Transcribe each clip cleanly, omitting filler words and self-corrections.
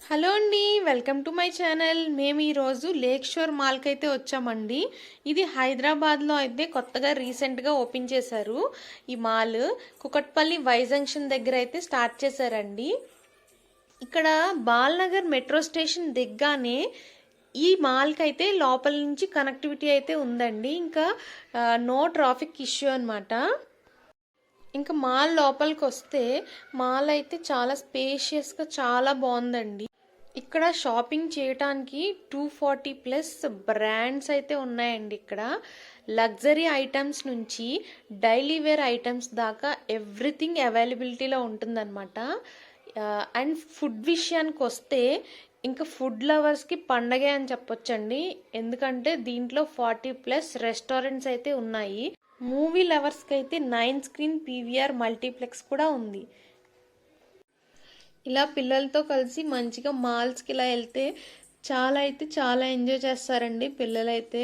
Hello అండి, welcome to my channel. మేము ఈరోజు లేక్ షోర్ మాల్కి అయితే వచ్చామండి. ఇది హైదరాబాద్లో అయితే కొత్తగా రీసెంట్గా ఓపెన్ చేశారు. ఈ మాల్ కుకట్పల్లి వై జంక్షన్ దగ్గర అయితే స్టార్ట్ చేశారండి. ఇక్కడ బాల్నగర్ మెట్రో స్టేషన్ దిగ్గానే ఈ మాల్కి అయితే లోపల నుంచి కనెక్టివిటీ అయితే ఉందండి. ఇంకా నో ట్రాఫిక్ ఇష్యూ అనమాట. ఇంకా మాల్ లోపలికి వస్తే మాల్ అయితే చాలా స్పేషియస్గా చాలా బాగుందండి. ఇక్కడ షాపింగ్ చేయటానికి 240+ బ్రాండ్స్ అయితే ఉన్నాయండి. ఇక్కడ లగ్జరీ ఐటమ్స్ నుంచి డైలీ వేర్ ఐటమ్స్ దాకా ఎవ్రీథింగ్ అవైలబిలిటీలో ఉంటుందన్నమాట. అండ్ ఫుడ్ విషయానికి వస్తే ఇంకా ఫుడ్ లవర్స్కి పండగే అని చెప్పొచ్చండి. ఎందుకంటే దీంట్లో 40+ రెస్టారెంట్స్ అయితే ఉన్నాయి. మూవీ లవర్స్కి అయితే 9 స్క్రీన్ పీవీఆర్ మల్టీప్లెక్స్ కూడా ఉంది. ఇలా పిల్లలతో కలిసి మంచిగా మాల్స్కి ఇలా వెళ్తే చాలా ఎంజాయ్ చేస్తారండి పిల్లలైతే.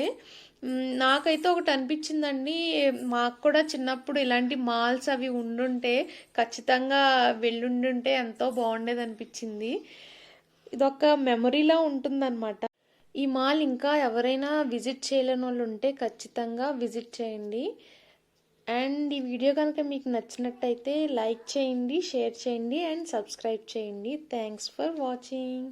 నాకైతే ఒకటి అనిపించిందండి, మాకు కూడా చిన్నప్పుడు ఇలాంటి మాల్స్ అవి ఉండుంటే ఖచ్చితంగా వెళ్ళుండుంటే ఎంతో బాగుండేది అనిపించింది. ఇదొక మెమరీలా ఉంటుందన్నమాట. ఈ మాల్ ఇంకా ఎవరైనా విజిట్ చేయలేని వాళ్ళు ఉంటే ఖచ్చితంగా విజిట్ చేయండి. అండ్ ఈ వీడియో కనుక మీకు నచ్చినట్టయితే లైక్ చేయండి, షేర్ చేయండి అండ్ సబ్స్క్రైబ్ చేయండి. Thanks for watching.